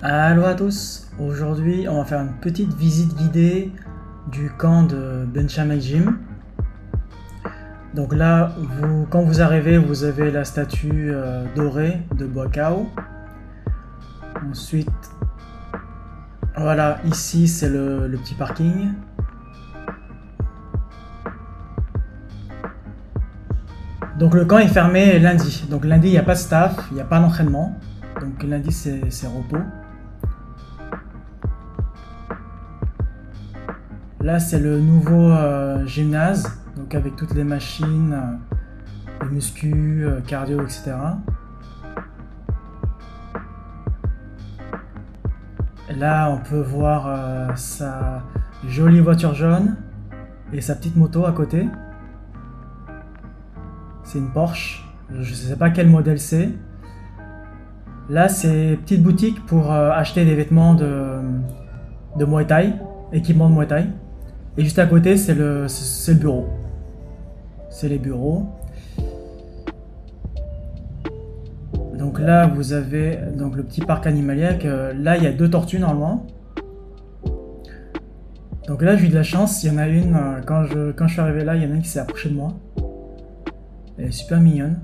Allô à tous, aujourd'hui on va faire une petite visite guidée du camp de Benchamek Gym. Donc là, quand vous arrivez, vous avez la statue dorée de Boakao. Ensuite, voilà, ici c'est le petit parking. Donc le camp est fermé lundi. Donc lundi il n'y a pas de staff, il n'y a pas d'entraînement. Donc lundi c'est repos. Là c'est le nouveau gymnase, donc avec toutes les machines, les muscu, cardio, etc. Là on peut voir sa jolie voiture jaune et sa petite moto à côté. C'est une Porsche, je ne sais pas quel modèle c'est. Là c'est une petite boutique pour acheter des vêtements de Muay Thai, équipement de Muay Thai. Et juste à côté c'est le bureau. C'est les bureaux. Donc là vous avez donc le petit parc animalier. Là il y a 2 tortues normalement. Donc là j'ai eu de la chance, il y en a une, quand je suis arrivé là, il y en a une qui s'est approchée de moi. Elle est super mignonne.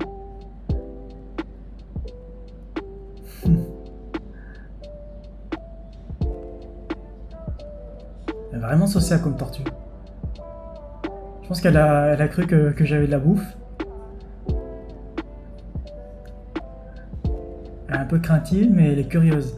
Elle est vraiment sociale comme tortue. Je pense qu'elle a cru que j'avais de la bouffe. Elle est un peu craintive, mais elle est curieuse.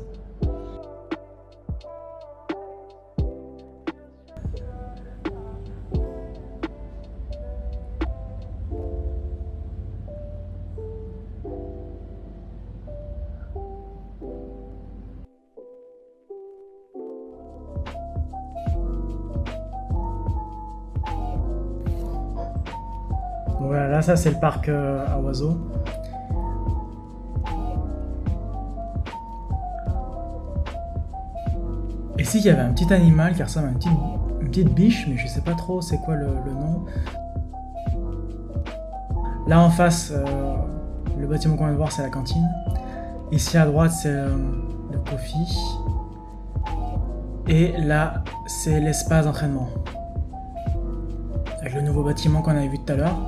Voilà, là ça c'est le parc à oiseaux. Ici il y avait un petit animal qui ressemble à une petite biche, mais je sais pas trop c'est quoi le nom. Là en face, le bâtiment qu'on vient de voir c'est la cantine. Ici à droite c'est le coffee. Et là c'est l'espace d'entraînement. Avec le nouveau bâtiment qu'on avait vu tout à l'heure.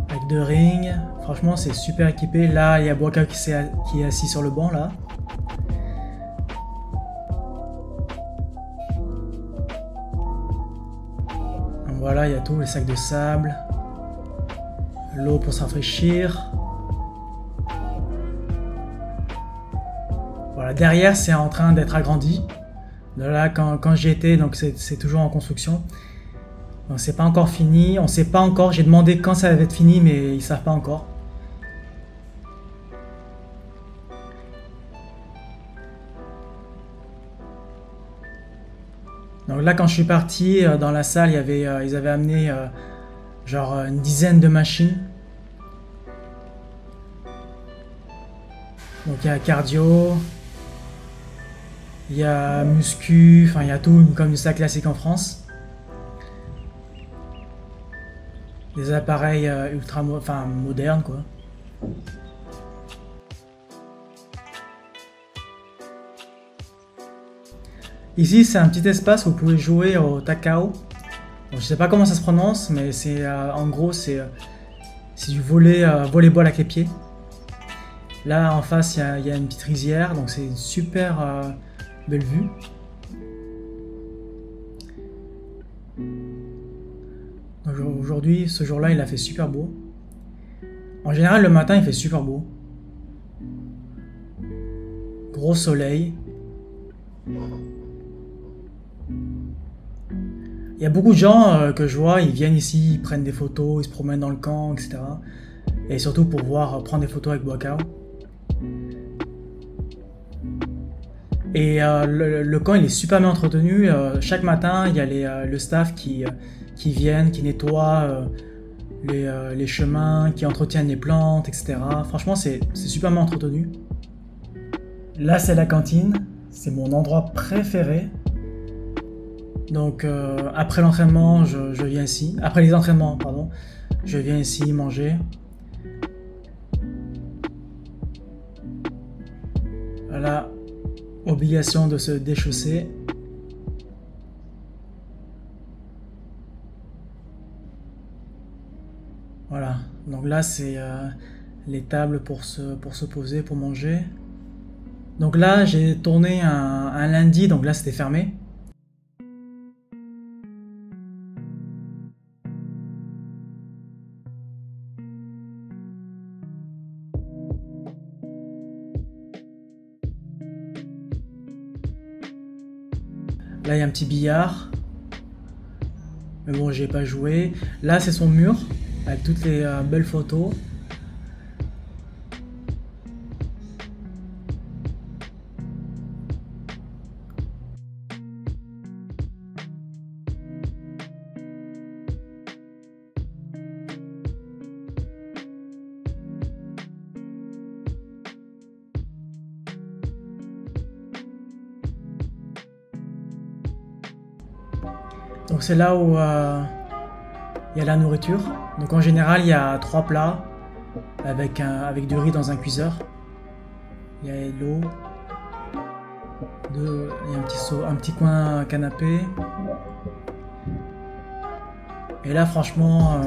Avec 2 rings, franchement c'est super équipé. Là il y a Boakao qui est assis sur le banc là. Donc voilà, il y a tout, les sacs de sable, l'eau pour se rafraîchir. Voilà, derrière c'est en train d'être agrandi. Là quand j'y étais, donc c'est toujours en construction. Donc c'est pas encore fini, on sait pas encore, j'ai demandé quand ça va être fini mais ils savent pas encore. Donc là quand je suis parti dans la salle, ils avaient amené genre une dizaine de machines. Donc il y a cardio, il y a muscu, enfin il y a tout comme ça classique en France. Des appareils ultra modernes quoi. Ici c'est un petit espace où vous pouvez jouer au takao. Bon, je sais pas comment ça se prononce, mais c'est en gros c'est du volleyball avec les pieds. Là en face il y a une petite rizière, donc c'est une super belle vue. Aujourd'hui, ce jour-là, il a fait super beau. En général, le matin, il fait super beau. Gros soleil. Il y a beaucoup de gens que je vois, ils viennent ici, ils prennent des photos, ils se promènent dans le camp, etc. Et surtout pour prendre des photos avec Boakao. Et le camp, il est super bien entretenu. Chaque matin, il y a le staff qui viennent, qui nettoient les chemins, qui entretiennent les plantes, etc. Franchement, c'est super bien entretenu. Là, c'est la cantine. C'est mon endroit préféré. Donc, après l'entraînement, je viens ici. Après les entraînements, pardon. Je viens ici manger. Voilà. obligation de se déchausser. Voilà, donc là c'est les tables pour se poser, pour manger. Donc là j'ai tourné un lundi, donc là c'était fermé. Là il y a un petit billard. Mais bon, j'ai pas joué. Là c'est son mur, avec toutes les belles photos. Donc c'est là où il y a la nourriture. Donc en général il y a 3 plats avec du riz dans un cuiseur. Il y a l'eau. Il y a un petit coin canapé. Et là franchement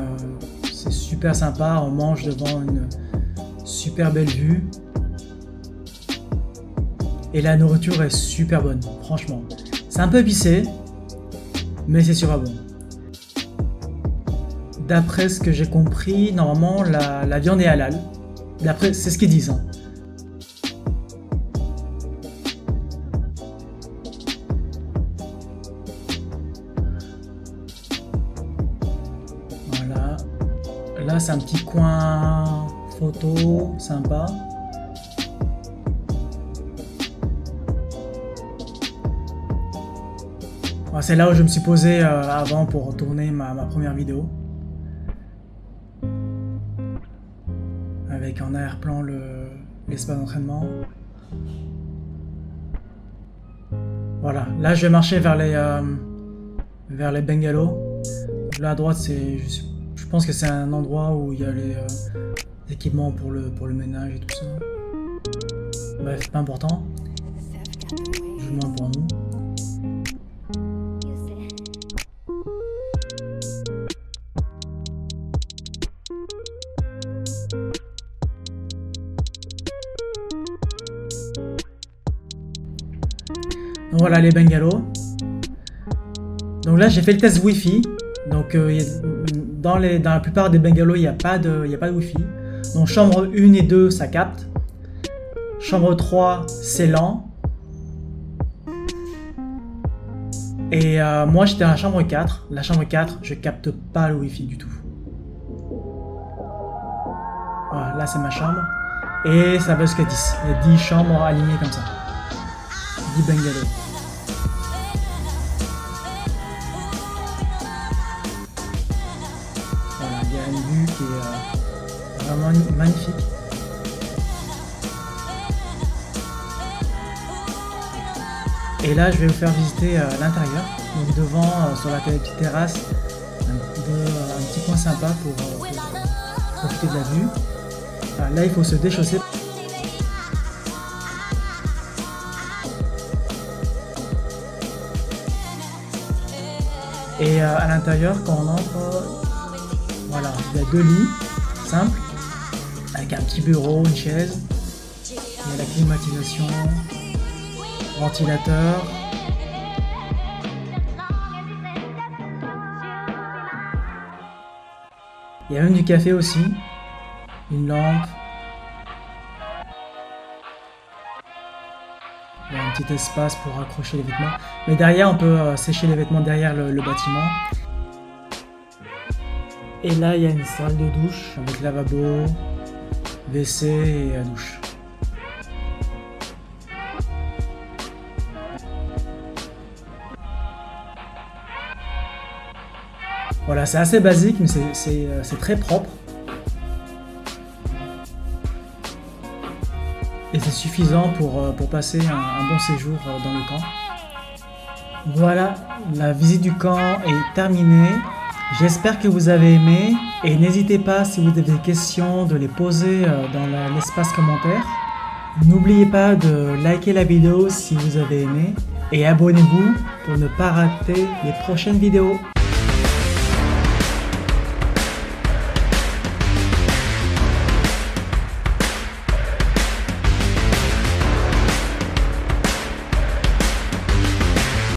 c'est super sympa. On mange devant une super belle vue. Et la nourriture est super bonne, franchement. C'est un peu épicé, mais c'est super bon. D'après ce que j'ai compris, normalement la viande est halal. D'après, c'est ce qu'ils disent. Hein. Voilà. Là, c'est un petit coin photo, sympa. C'est là où je me suis posé avant pour tourner ma première vidéo. Avec en arrière-plan l'espace d'entraînement. Voilà, là je vais marcher vers les bungalows. Là à droite, je pense que c'est un endroit où il y a les équipements pour le ménage et tout ça. Bref, pas important. Du moins pour nous. Donc voilà les bungalows. Donc là j'ai fait le test Wi-Fi. Donc dans la plupart des bungalows il n'y a pas de Wi-Fi. Donc chambre 1 et 2 ça capte. Chambre 3 c'est lent. Et moi j'étais à la chambre 4. La chambre 4 je capte pas le Wi-Fi du tout. Voilà, là c'est ma chambre. Et ça va jusqu'à 10. Il y a 10 chambres alignées comme ça. 10 bungalows. Voilà, il y a une vue qui est vraiment magnifique. Et là, je vais vous faire visiter l'intérieur. Donc devant, sur la petite terrasse, un petit coin sympa pour profiter de la vue. Là, il faut se déchausser. Et à l'intérieur, quand on entre, voilà, il y a 2 lits simples, avec un petit bureau, une chaise. Il y a la climatisation, ventilateur. Il y a même du café aussi, une lampe. Il y a un petit espace pour accrocher les vêtements. Mais derrière, on peut sécher les vêtements derrière le bâtiment. Et là, il y a une salle de douche avec lavabo, WC et douche. Voilà, c'est assez basique, mais c'est très propre. Et c'est suffisant pour passer un bon séjour dans le camp. Voilà, la visite du camp est terminée. J'espère que vous avez aimé. Et n'hésitez pas, si vous avez des questions, de les poser dans l'espace commentaire. N'oubliez pas de liker la vidéo si vous avez aimé et abonnez-vous pour ne pas rater les prochaines vidéos.